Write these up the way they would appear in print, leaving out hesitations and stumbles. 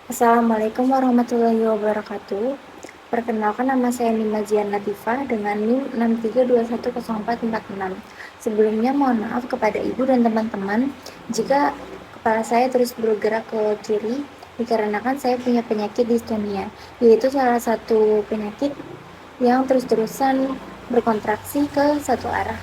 Assalamualaikum warahmatullahi wabarakatuh. Perkenalkan, nama saya Nima Zian Latifah dengan NIM 632104446. Sebelumnya mohon maaf kepada Ibu dan teman-teman jika kepala saya terus bergerak ke kiri dikarenakan saya punya penyakit distonia, yaitu salah satu penyakit yang terus-terusan berkontraksi ke satu arah.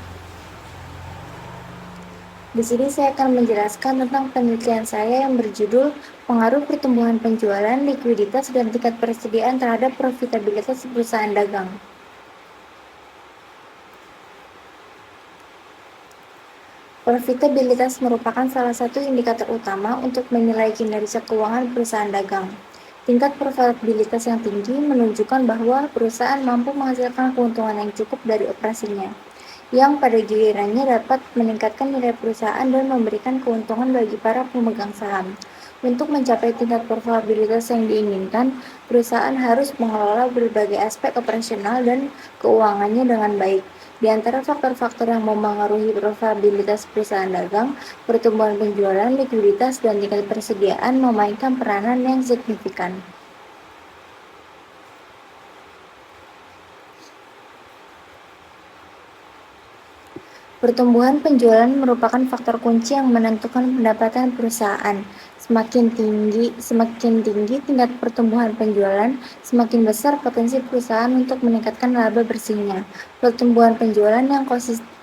Di sini saya akan menjelaskan tentang penelitian saya yang berjudul Pengaruh Pertumbuhan Penjualan, Likuiditas, dan Tingkat Persediaan terhadap Profitabilitas Perusahaan Dagang. Profitabilitas merupakan salah satu indikator utama untuk menilai kinerja keuangan perusahaan dagang. Tingkat profitabilitas yang tinggi menunjukkan bahwa perusahaan mampu menghasilkan keuntungan yang cukup dari operasinya, yang pada gilirannya dapat meningkatkan nilai perusahaan dan memberikan keuntungan bagi para pemegang saham. Untuk mencapai tingkat profitabilitas yang diinginkan, perusahaan harus mengelola berbagai aspek operasional dan keuangannya dengan baik. Di antara faktor-faktor yang memengaruhi profitabilitas perusahaan dagang, pertumbuhan penjualan, likuiditas, dan tingkat persediaan memainkan peranan yang signifikan. Pertumbuhan penjualan merupakan faktor kunci yang menentukan pendapatan perusahaan. Semakin tinggi tingkat pertumbuhan penjualan, semakin besar potensi perusahaan untuk meningkatkan laba bersihnya. Pertumbuhan penjualan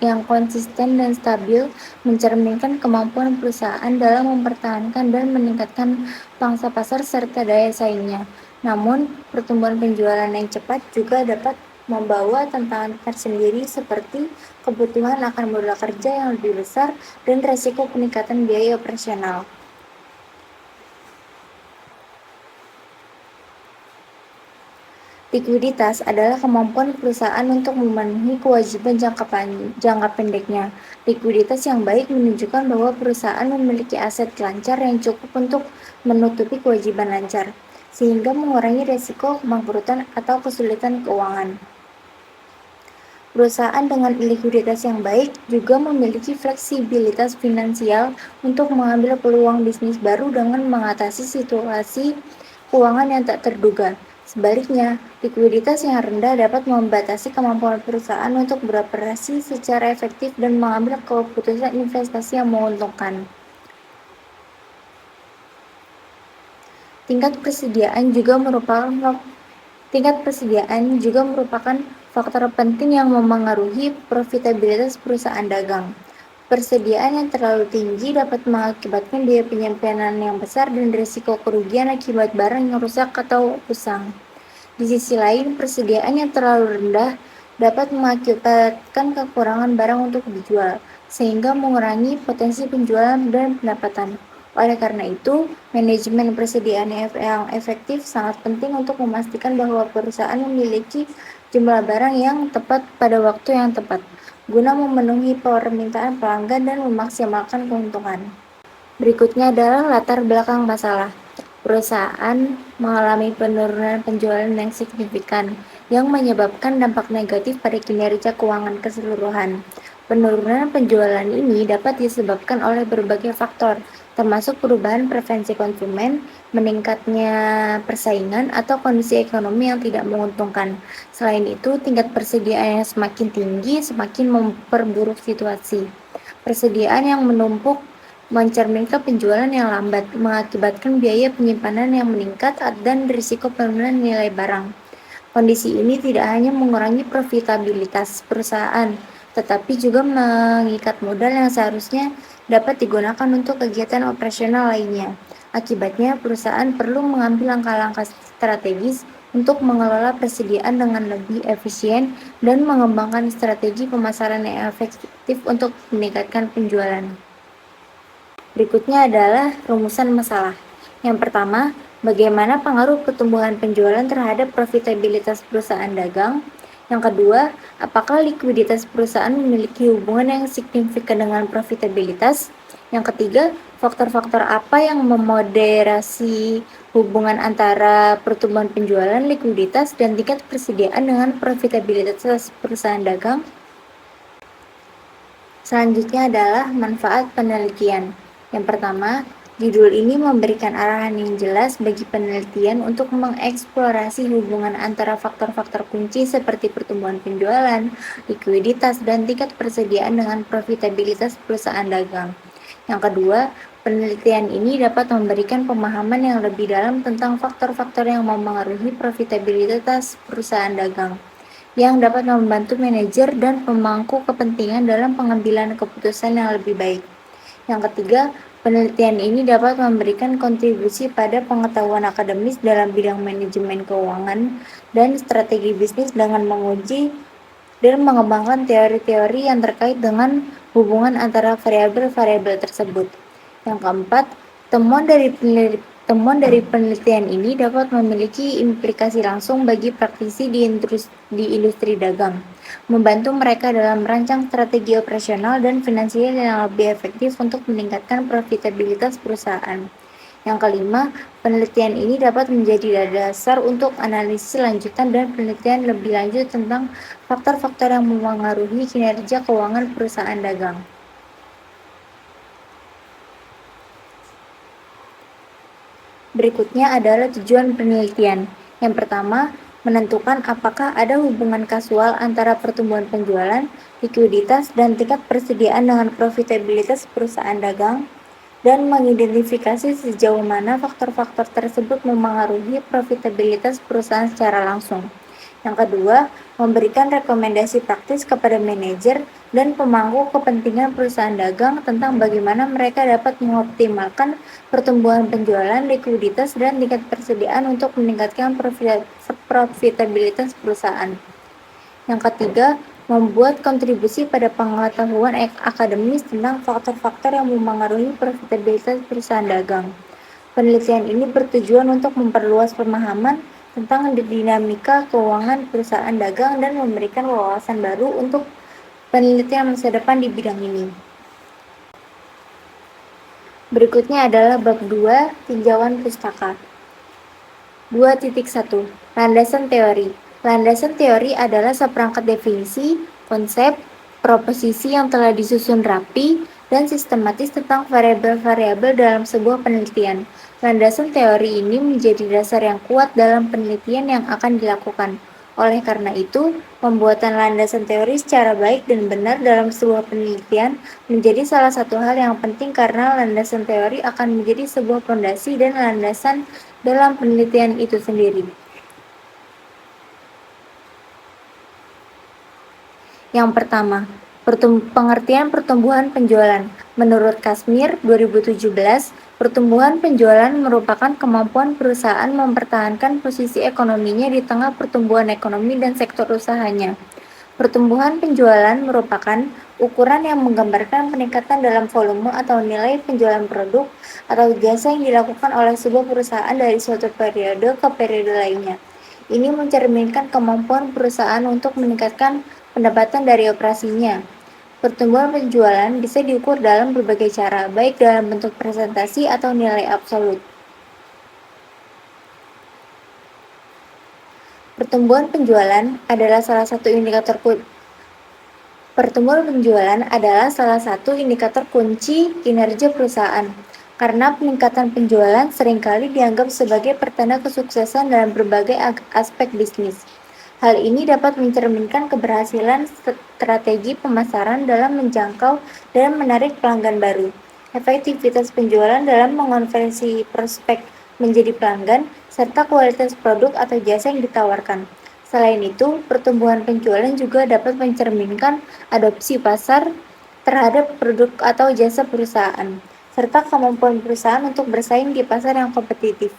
yang konsisten dan stabil mencerminkan kemampuan perusahaan dalam mempertahankan dan meningkatkan pangsa pasar serta daya saingnya. Namun, pertumbuhan penjualan yang cepat juga dapat membawa tantangan tersendiri seperti kebutuhan akan modal kerja yang lebih besar dan resiko peningkatan biaya operasional. Likuiditas adalah kemampuan perusahaan untuk memenuhi kewajiban jangka pendeknya. Likuiditas yang baik menunjukkan bahwa perusahaan memiliki aset lancar yang cukup untuk menutupi kewajiban lancar, sehingga mengurangi resiko kebangkrutan atau kesulitan keuangan. Perusahaan dengan likuiditas yang baik juga memiliki fleksibilitas finansial untuk mengambil peluang bisnis baru dengan mengatasi situasi keuangan yang tak terduga. Sebaliknya, likuiditas yang rendah dapat membatasi kemampuan perusahaan untuk beroperasi secara efektif dan mengambil keputusan investasi yang menguntungkan. Tingkat persediaan juga merupakan faktor penting yang memengaruhi profitabilitas perusahaan dagang. Persediaan yang terlalu tinggi dapat mengakibatkan biaya penyimpanan yang besar dan risiko kerugian akibat barang yang rusak atau usang. Di sisi lain, persediaan yang terlalu rendah dapat mengakibatkan kekurangan barang untuk dijual, sehingga mengurangi potensi penjualan dan pendapatan. Oleh karena itu, manajemen persediaan yang efektif sangat penting untuk memastikan bahwa perusahaan memiliki jumlah barang yang tepat pada waktu yang tepat, guna memenuhi permintaan pelanggan dan memaksimalkan keuntungan. Berikutnya adalah latar belakang masalah. Perusahaan mengalami penurunan penjualan yang signifikan, yang menyebabkan dampak negatif pada kinerja keuangan keseluruhan. Penurunan penjualan ini dapat disebabkan oleh berbagai faktor, termasuk perubahan preferensi konsumen, meningkatnya persaingan, atau kondisi ekonomi yang tidak menguntungkan. Selain itu, tingkat persediaan yang semakin tinggi semakin memperburuk situasi. Persediaan yang menumpuk mencerminkan penjualan yang lambat, mengakibatkan biaya penyimpanan yang meningkat dan risiko penurunan nilai barang. Kondisi ini tidak hanya mengurangi profitabilitas perusahaan, tetapi juga mengikat modal yang seharusnya dapat digunakan untuk kegiatan operasional lainnya. Akibatnya, perusahaan perlu mengambil langkah-langkah strategis untuk mengelola persediaan dengan lebih efisien dan mengembangkan strategi pemasaran yang efektif untuk meningkatkan penjualan. Berikutnya adalah rumusan masalah. Yang pertama, bagaimana pengaruh pertumbuhan penjualan terhadap profitabilitas perusahaan dagang? Yang kedua, apakah likuiditas perusahaan memiliki hubungan yang signifikan dengan profitabilitas? Yang ketiga, faktor-faktor apa yang memoderasi hubungan antara pertumbuhan penjualan, likuiditas, dan tingkat persediaan dengan profitabilitas perusahaan dagang? Selanjutnya adalah manfaat penelitian. Yang pertama, Judul ini memberikan arahan yang jelas bagi penelitian untuk mengeksplorasi hubungan antara faktor-faktor kunci seperti pertumbuhan penjualan, likuiditas, dan tingkat persediaan dengan profitabilitas perusahaan dagang. Yang kedua, penelitian ini dapat memberikan pemahaman yang lebih dalam tentang faktor-faktor yang memengaruhi profitabilitas perusahaan dagang, yang dapat membantu manajer dan pemangku kepentingan dalam pengambilan keputusan yang lebih baik. Yang ketiga, penelitian ini dapat memberikan kontribusi pada pengetahuan akademis dalam bidang manajemen keuangan dan strategi bisnis dengan menguji dan mengembangkan teori-teori yang terkait dengan hubungan antara variabel-variabel tersebut. Yang keempat, temuan dari penelitian ini dapat memiliki implikasi langsung bagi praktisi di industri dagang, membantu mereka dalam merancang strategi operasional dan finansial yang lebih efektif untuk meningkatkan profitabilitas perusahaan. Yang kelima, penelitian ini dapat menjadi dasar untuk analisis lanjutan dan penelitian lebih lanjut tentang faktor-faktor yang memengaruhi kinerja keuangan perusahaan dagang. Berikutnya adalah tujuan penelitian. Yang pertama, menentukan apakah ada hubungan kasual antara pertumbuhan penjualan, likuiditas, dan tingkat persediaan dengan profitabilitas perusahaan dagang, dan mengidentifikasi sejauh mana faktor-faktor tersebut memengaruhi profitabilitas perusahaan secara langsung. Yang kedua, memberikan rekomendasi praktis kepada manajer dan pemangku kepentingan perusahaan dagang tentang bagaimana mereka dapat mengoptimalkan pertumbuhan penjualan, likuiditas, dan tingkat persediaan untuk meningkatkan profitabilitas perusahaan. Yang ketiga, membuat kontribusi pada pengetahuan akademis tentang faktor-faktor yang memengaruhi profitabilitas perusahaan dagang. Penelitian ini bertujuan untuk memperluas pemahaman tentang dinamika keuangan perusahaan dagang dan memberikan wawasan baru untuk penelitian masa depan di bidang ini. Berikutnya adalah bab 2, tinjauan pustaka. 2.1 Landasan teori. Landasan teori adalah seperangkat definisi, konsep, proposisi yang telah disusun rapi dan sistematis tentang variabel-variabel dalam sebuah penelitian. Landasan teori ini menjadi dasar yang kuat dalam penelitian yang akan dilakukan. Oleh karena itu, pembuatan landasan teori secara baik dan benar dalam sebuah penelitian menjadi salah satu hal yang penting karena landasan teori akan menjadi sebuah fondasi dan landasan dalam penelitian itu sendiri. Yang pertama, pengertian pertumbuhan penjualan. Menurut Kashmir 2017, pertumbuhan penjualan merupakan kemampuan perusahaan mempertahankan posisi ekonominya di tengah pertumbuhan ekonomi dan sektor usahanya. Pertumbuhan penjualan merupakan ukuran yang menggambarkan peningkatan dalam volume atau nilai penjualan produk atau jasa yang dilakukan oleh sebuah perusahaan dari suatu periode ke periode lainnya. Ini mencerminkan kemampuan perusahaan untuk meningkatkan pendapatan dari operasinya. Pertumbuhan penjualan bisa diukur dalam berbagai cara, baik dalam bentuk presentasi atau nilai absolut. Pertumbuhan penjualan adalah salah satu indikator kunci kinerja perusahaan, karena peningkatan penjualan seringkali dianggap sebagai pertanda kesuksesan dalam berbagai aspek bisnis. Hal ini dapat mencerminkan keberhasilan strategi pemasaran dalam menjangkau dan menarik pelanggan baru, efektivitas penjualan dalam mengonversi prospek menjadi pelanggan, serta kualitas produk atau jasa yang ditawarkan. Selain itu, pertumbuhan penjualan juga dapat mencerminkan adopsi pasar terhadap produk atau jasa perusahaan, serta kemampuan perusahaan untuk bersaing di pasar yang kompetitif.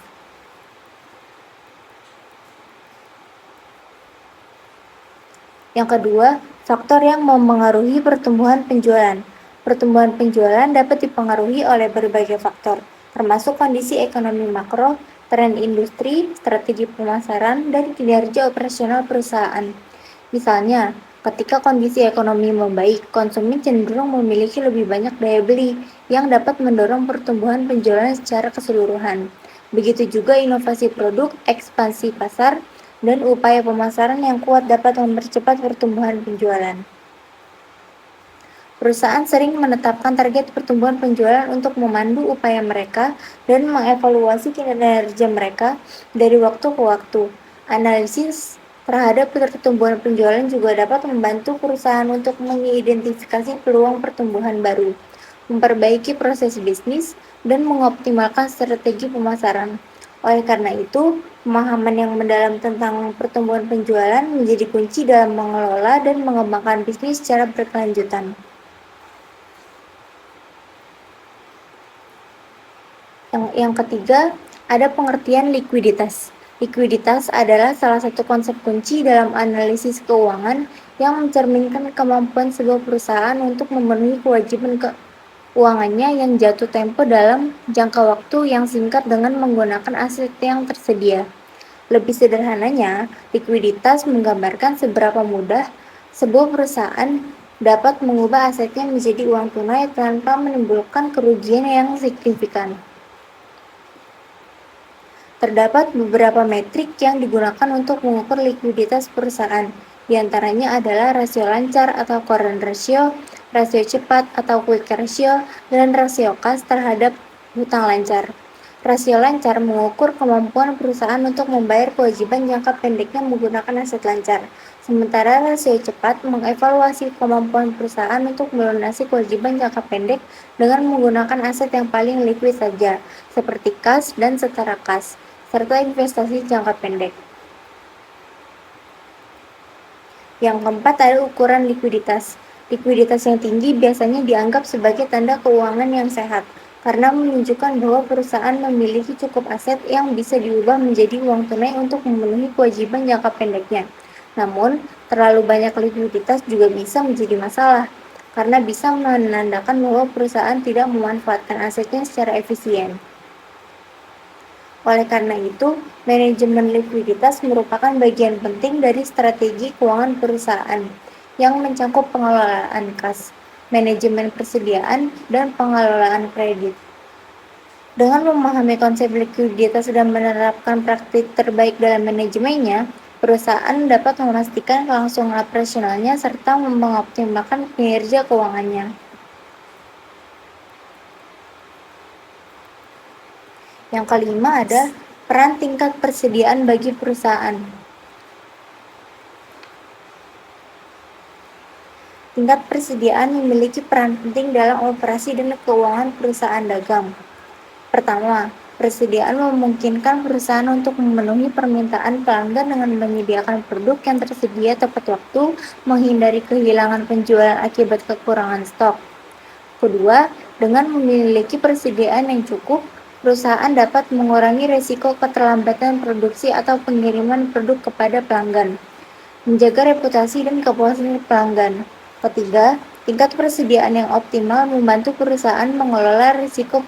Yang kedua, faktor yang memengaruhi pertumbuhan penjualan. Pertumbuhan penjualan dapat dipengaruhi oleh berbagai faktor, termasuk kondisi ekonomi makro, tren industri, strategi pemasaran, dan kinerja operasional perusahaan. Misalnya, ketika kondisi ekonomi membaik, konsumen cenderung memiliki lebih banyak daya beli yang dapat mendorong pertumbuhan penjualan secara keseluruhan. Begitu juga inovasi produk, ekspansi pasar, dan upaya pemasaran yang kuat dapat mempercepat pertumbuhan penjualan. Perusahaan sering menetapkan target pertumbuhan penjualan untuk memandu upaya mereka dan mengevaluasi kinerja mereka dari waktu ke waktu. Analisis terhadap pertumbuhan penjualan juga dapat membantu perusahaan untuk mengidentifikasi peluang pertumbuhan baru, memperbaiki proses bisnis, dan mengoptimalkan strategi pemasaran. Oleh karena itu, pemahaman yang mendalam tentang pertumbuhan penjualan menjadi kunci dalam mengelola dan mengembangkan bisnis secara berkelanjutan. Yang ketiga, ada pengertian likuiditas. Likuiditas adalah salah satu konsep kunci dalam analisis keuangan yang mencerminkan kemampuan sebuah perusahaan untuk memenuhi kewajiban keuangannya yang jatuh tempo dalam jangka waktu yang singkat dengan menggunakan aset yang tersedia. Lebih sederhananya, likuiditas menggambarkan seberapa mudah sebuah perusahaan dapat mengubah asetnya menjadi uang tunai tanpa menimbulkan kerugian yang signifikan. Terdapat beberapa metrik yang digunakan untuk mengukur likuiditas perusahaan. Di antaranya adalah rasio lancar atau current ratio, rasio cepat atau quick ratio, dan rasio kas terhadap hutang lancar. Rasio lancar mengukur kemampuan perusahaan untuk membayar kewajiban jangka pendeknya menggunakan aset lancar. Sementara rasio cepat mengevaluasi kemampuan perusahaan untuk melunasi kewajiban jangka pendek dengan menggunakan aset yang paling likuid saja, seperti kas dan setara kas, serta investasi jangka pendek. Yang keempat ada ukuran likuiditas. Likuiditas yang tinggi biasanya dianggap sebagai tanda keuangan yang sehat, karena menunjukkan bahwa perusahaan memiliki cukup aset yang bisa diubah menjadi uang tunai untuk memenuhi kewajiban jangka pendeknya. Namun, terlalu banyak likuiditas juga bisa menjadi masalah, karena bisa menandakan bahwa perusahaan tidak memanfaatkan asetnya secara efisien. Oleh karena itu, manajemen likuiditas merupakan bagian penting dari strategi keuangan perusahaan yang mencakup pengelolaan kas, manajemen persediaan, dan pengelolaan kredit. Dengan memahami konsep likuiditas dan menerapkan praktik terbaik dalam manajemennya, perusahaan dapat memastikan kelangsungan operasionalnya serta mengoptimalkan kinerja keuangannya. Yang kelima ada peran tingkat persediaan bagi perusahaan. Tingkat persediaan memiliki peran penting dalam operasi dan keuangan perusahaan dagang. Pertama, persediaan memungkinkan perusahaan untuk memenuhi permintaan pelanggan dengan menyediakan produk yang tersedia tepat waktu, menghindari kehilangan penjualan akibat kekurangan stok. Kedua, dengan memiliki persediaan yang cukup, perusahaan dapat mengurangi risiko keterlambatan produksi atau pengiriman produk kepada pelanggan, menjaga reputasi dan kepuasan pelanggan. Ketiga, tingkat persediaan yang optimal membantu perusahaan mengelola risiko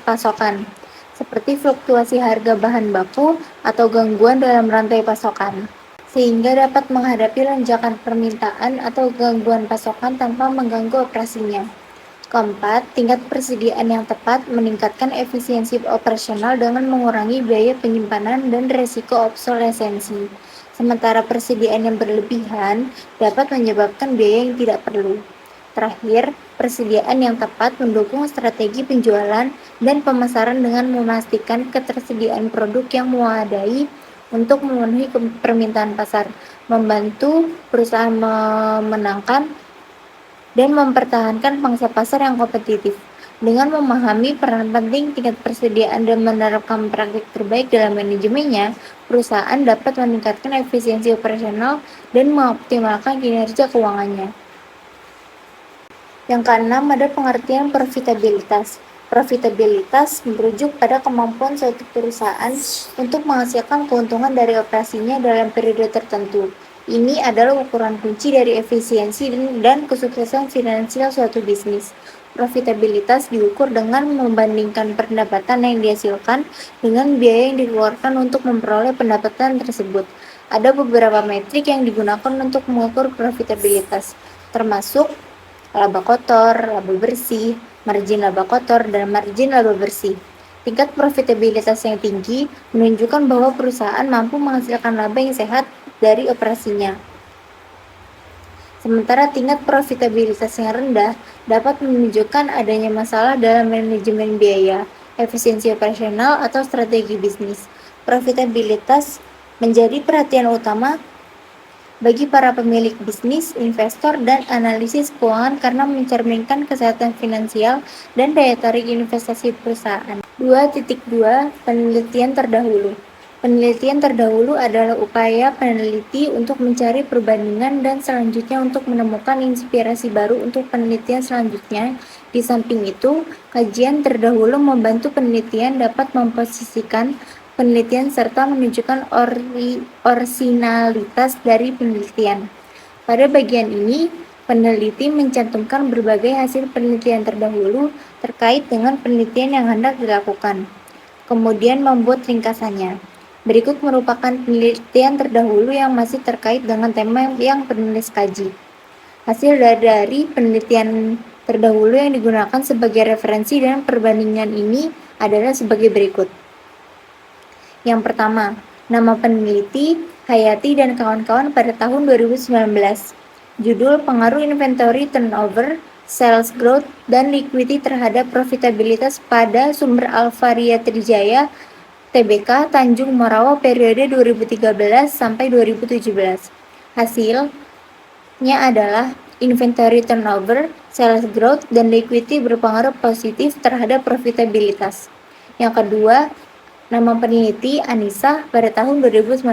pasokan, seperti fluktuasi harga bahan baku atau gangguan dalam rantai pasokan, sehingga dapat menghadapi lonjakan permintaan atau gangguan pasokan tanpa mengganggu operasinya. Keempat, tingkat persediaan yang tepat meningkatkan efisiensi operasional dengan mengurangi biaya penyimpanan dan risiko obsolescensi. Sementara persediaan yang berlebihan dapat menyebabkan biaya yang tidak perlu. Terakhir, persediaan yang tepat mendukung strategi penjualan dan pemasaran dengan memastikan ketersediaan produk yang memadai untuk memenuhi permintaan pasar, membantu perusahaan memenangkan dan mempertahankan pangsa pasar yang kompetitif. Dengan memahami peran penting tingkat persediaan dan menerapkan praktik terbaik dalam manajemennya, perusahaan dapat meningkatkan efisiensi operasional dan mengoptimalkan kinerja keuangannya. Yang keenam ada pengertian profitabilitas. Profitabilitas merujuk pada kemampuan suatu perusahaan untuk menghasilkan keuntungan dari operasinya dalam periode tertentu. Ini adalah ukuran kunci dari efisiensi dan kesuksesan finansial suatu bisnis. Profitabilitas diukur dengan membandingkan pendapatan yang dihasilkan dengan biaya yang dikeluarkan untuk memperoleh pendapatan tersebut. Ada beberapa metrik yang digunakan untuk mengukur profitabilitas, termasuk laba kotor, laba bersih, margin laba kotor, dan margin laba bersih. Tingkat profitabilitas yang tinggi menunjukkan bahwa perusahaan mampu menghasilkan laba yang sehat dari operasinya. Sementara tingkat profitabilitas yang rendah dapat menunjukkan adanya masalah dalam manajemen biaya, efisiensi operasional, atau strategi bisnis. Profitabilitas menjadi perhatian utama bagi para pemilik bisnis, investor, dan analisis keuangan karena mencerminkan kesehatan finansial dan daya tarik investasi perusahaan. 2.2 Penelitian terdahulu. Penelitian terdahulu adalah upaya peneliti untuk mencari perbandingan dan selanjutnya untuk menemukan inspirasi baru untuk penelitian selanjutnya. Di samping itu, kajian terdahulu membantu penelitian dapat memposisikan penelitian serta menunjukkan orisinalitas dari penelitian. Pada bagian ini, peneliti mencantumkan berbagai hasil penelitian terdahulu terkait dengan penelitian yang hendak dilakukan, kemudian membuat ringkasannya. Berikut merupakan penelitian terdahulu yang masih terkait dengan tema yang penulis kaji. Hasil dari penelitian terdahulu yang digunakan sebagai referensi dan perbandingan ini adalah sebagai berikut. Yang pertama, nama peneliti Hayati dan kawan-kawan pada tahun 2019. Judul Pengaruh Inventory Turnover, Sales Growth, dan Liquidity terhadap profitabilitas pada sumber Alvaria Trijaya Tbk Tanjung Morawa periode 2013 sampai 2017. Hasilnya adalah inventory turnover, sales growth, dan liquidity berpengaruh positif terhadap profitabilitas. Yang kedua, nama peneliti Anissa pada tahun 2019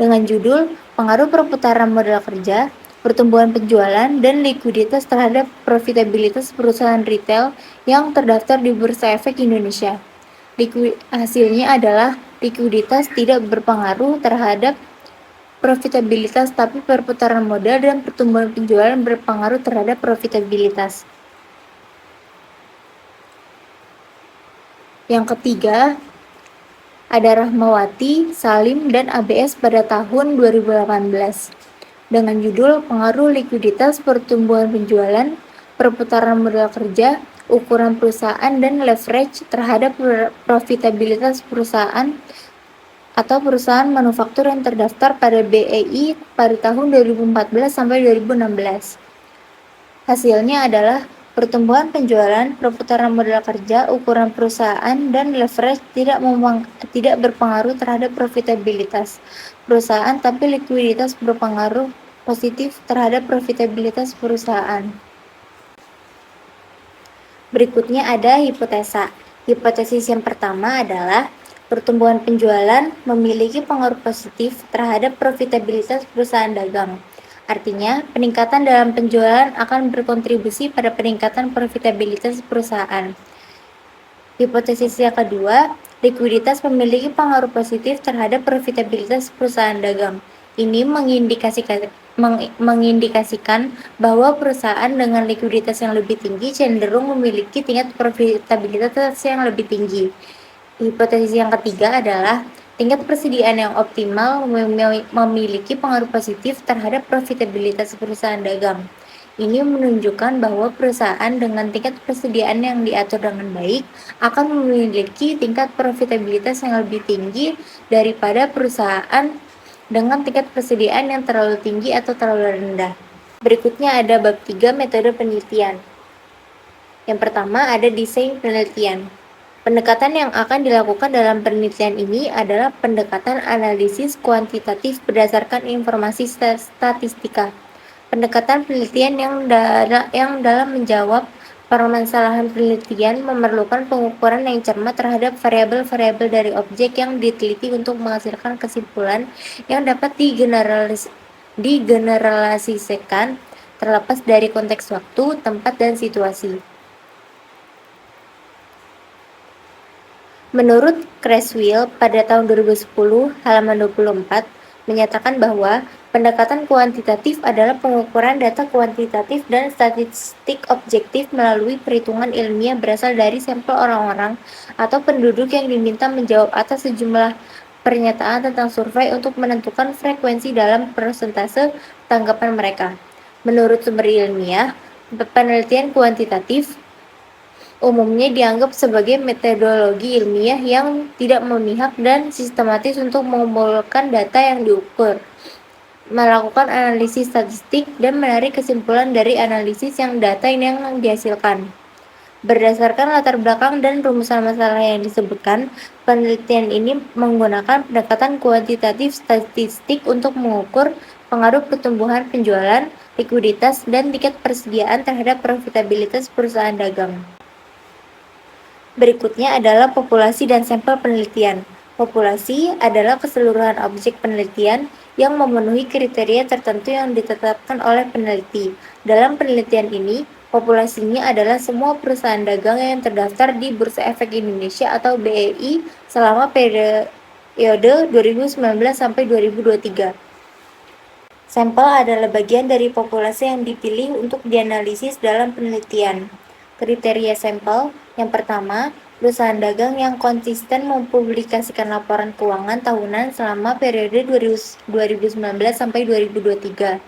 dengan judul Pengaruh Perputaran Modal Kerja, Pertumbuhan Penjualan, dan Likuiditas terhadap Profitabilitas Perusahaan Retail yang terdaftar di Bursa Efek Indonesia. Hasilnya adalah likuiditas tidak berpengaruh terhadap profitabilitas, tapi perputaran modal dan pertumbuhan penjualan berpengaruh terhadap profitabilitas. Yang ketiga, ada Rahmawati, Salim, dan ABS pada tahun 2018 dengan judul Pengaruh Likuiditas, Pertumbuhan Penjualan, Perputaran Modal Kerja, Ukuran Perusahaan, dan Leverage terhadap profitabilitas perusahaan atau perusahaan manufaktur yang terdaftar pada BEI pada tahun 2014 sampai 2016. Hasilnya adalah pertumbuhan penjualan, perputaran modal kerja, ukuran perusahaan, dan leverage tidak berpengaruh terhadap profitabilitas perusahaan, tapi likuiditas berpengaruh positif terhadap profitabilitas perusahaan. Berikutnya ada hipotesa. Hipotesis yang pertama adalah pertumbuhan penjualan memiliki pengaruh positif terhadap profitabilitas perusahaan dagang. Artinya, peningkatan dalam penjualan akan berkontribusi pada peningkatan profitabilitas perusahaan. Hipotesis yang kedua, likuiditas memiliki pengaruh positif terhadap profitabilitas perusahaan dagang. Ini mengindikasikan bahwa perusahaan dengan likuiditas yang lebih tinggi cenderung memiliki tingkat profitabilitas yang lebih tinggi. Hipotesis yang ketiga adalah tingkat persediaan yang optimal memiliki pengaruh positif terhadap profitabilitas perusahaan dagang. Ini menunjukkan bahwa perusahaan dengan tingkat persediaan yang diatur dengan baik akan memiliki tingkat profitabilitas yang lebih tinggi daripada perusahaan dengan tingkat persediaan yang terlalu tinggi atau terlalu rendah. Berikutnya ada bab 3 metode penelitian. Yang pertama ada desain penelitian. Pendekatan yang akan dilakukan dalam penelitian ini adalah pendekatan analisis kuantitatif berdasarkan informasi statistika. Pendekatan penelitian yang dalam menjawab permasalahan penelitian memerlukan pengukuran yang cermat terhadap variabel-variabel dari objek yang diteliti untuk menghasilkan kesimpulan yang dapat digeneralisasikan terlepas dari konteks waktu, tempat, dan situasi. Menurut Creswell pada tahun 2010 halaman 24 menyatakan bahwa pendekatan kuantitatif adalah pengukuran data kuantitatif dan statistik objektif melalui perhitungan ilmiah berasal dari sampel orang-orang atau penduduk yang diminta menjawab atas sejumlah pernyataan tentang survei untuk menentukan frekuensi dalam persentase tanggapan mereka. Menurut sumber ilmiah, penelitian kuantitatif umumnya dianggap sebagai metodologi ilmiah yang tidak memihak dan sistematis untuk mengumpulkan data yang diukur. melakukan analisis statistik dan menarik kesimpulan dari analisis data yang dihasilkan. Berdasarkan latar belakang dan rumusan masalah yang disebutkan, penelitian ini menggunakan pendekatan kuantitatif statistik untuk mengukur pengaruh pertumbuhan penjualan, likuiditas, dan tingkat persediaan terhadap profitabilitas perusahaan dagang. Berikutnya adalah populasi dan sampel penelitian. Populasi adalah keseluruhan objek penelitian yang memenuhi kriteria tertentu yang ditetapkan oleh peneliti. Dalam penelitian ini, populasinya adalah semua perusahaan dagang yang terdaftar di Bursa Efek Indonesia atau BEI selama periode 2019 sampai 2023. Sampel adalah bagian dari populasi yang dipilih untuk dianalisis dalam penelitian. Kriteria sampel yang pertama, perusahaan dagang yang konsisten mempublikasikan laporan keuangan tahunan selama periode 2019 sampai 2023.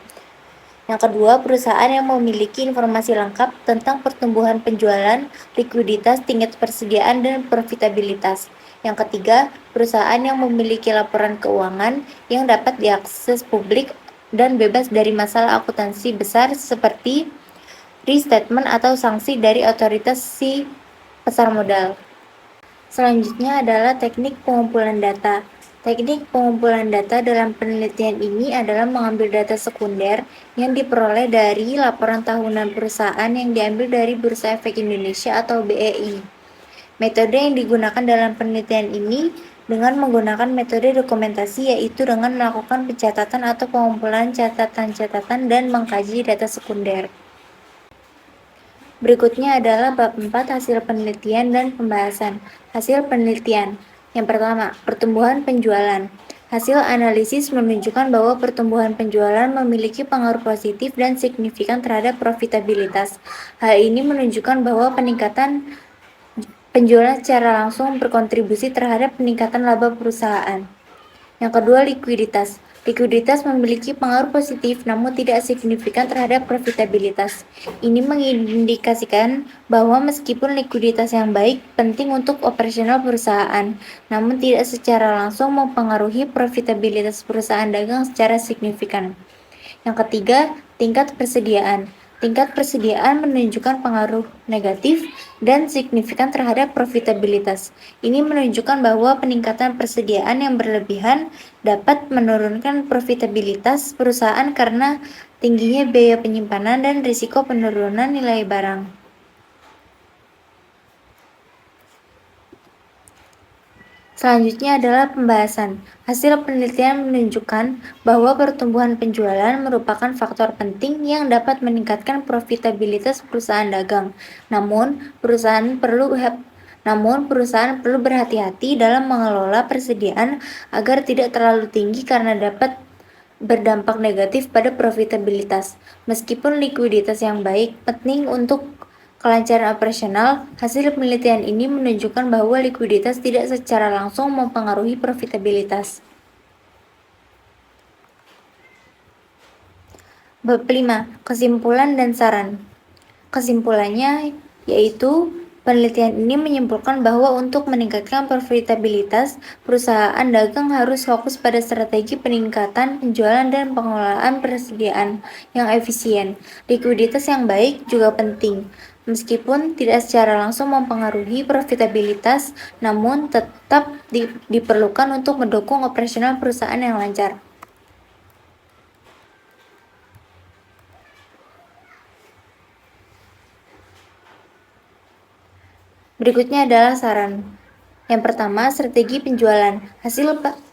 Yang kedua, perusahaan yang memiliki informasi lengkap tentang pertumbuhan penjualan, likuiditas, tingkat persediaan, dan profitabilitas. Yang ketiga, perusahaan yang memiliki laporan keuangan yang dapat diakses publik dan bebas dari masalah akuntansi besar seperti restatement atau sanksi dari otoritas pasar modal. Selanjutnya adalah teknik pengumpulan data. Teknik pengumpulan data dalam penelitian ini adalah mengambil data sekunder yang diperoleh dari laporan tahunan perusahaan yang diambil dari Bursa Efek Indonesia atau BEI. Metode yang digunakan dalam penelitian ini dengan menggunakan metode dokumentasi, yaitu dengan melakukan pencatatan atau pengumpulan catatan-catatan dan mengkaji data sekunder. Berikutnya adalah bab 4 hasil penelitian dan pembahasan. Hasil penelitian. Yang pertama, pertumbuhan penjualan. Hasil analisis menunjukkan bahwa pertumbuhan penjualan memiliki pengaruh positif dan signifikan terhadap profitabilitas. Hal ini menunjukkan bahwa peningkatan penjualan secara langsung berkontribusi terhadap peningkatan laba perusahaan. Yang kedua, likuiditas. Likuiditas memiliki pengaruh positif namun tidak signifikan terhadap profitabilitas. Ini mengindikasikan bahwa meskipun likuiditas yang baik penting untuk operasional perusahaan, namun tidak secara langsung mempengaruhi profitabilitas perusahaan dagang secara signifikan. Yang ketiga, tingkat persediaan. Tingkat persediaan menunjukkan pengaruh negatif dan signifikan terhadap profitabilitas. Ini menunjukkan bahwa peningkatan persediaan yang berlebihan dapat menurunkan profitabilitas perusahaan karena tingginya biaya penyimpanan dan risiko penurunan nilai barang. Selanjutnya adalah pembahasan. Hasil penelitian menunjukkan bahwa pertumbuhan penjualan merupakan faktor penting yang dapat meningkatkan profitabilitas perusahaan dagang. Namun, perusahaan perlu berhati-hati dalam mengelola persediaan agar tidak terlalu tinggi karena dapat berdampak negatif pada profitabilitas. Meskipun likuiditas yang baik penting untuk kelancaran operasional, hasil penelitian ini menunjukkan bahwa likuiditas tidak secara langsung mempengaruhi profitabilitas. Bab 5. Kesimpulan dan saran. Kesimpulannya yaitu penelitian ini menyimpulkan bahwa untuk meningkatkan profitabilitas, perusahaan dagang harus fokus pada strategi peningkatan penjualan dan pengelolaan persediaan yang efisien. Likuiditas yang baik juga penting, meskipun tidak secara langsung mempengaruhi profitabilitas, namun tetap diperlukan untuk mendukung operasional perusahaan yang lancar. Berikutnya adalah saran. Yang pertama, strategi penjualan.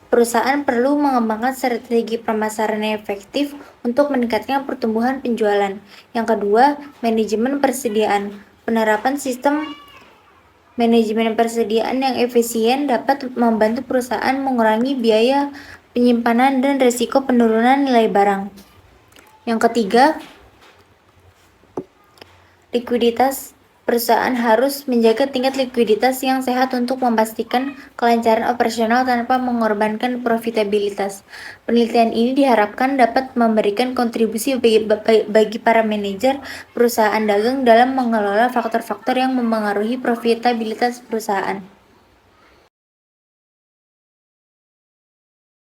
Perusahaan perlu mengembangkan strategi pemasaran yang efektif untuk meningkatkan pertumbuhan penjualan. Yang kedua, manajemen persediaan. Penerapan sistem manajemen persediaan yang efisien dapat membantu perusahaan mengurangi biaya penyimpanan dan risiko penurunan nilai barang. Yang ketiga, likuiditas. Perusahaan harus menjaga tingkat likuiditas yang sehat untuk memastikan kelancaran operasional tanpa mengorbankan profitabilitas. Penelitian ini diharapkan dapat memberikan kontribusi bagi para manajer perusahaan dagang dalam mengelola faktor-faktor yang mempengaruhi profitabilitas perusahaan.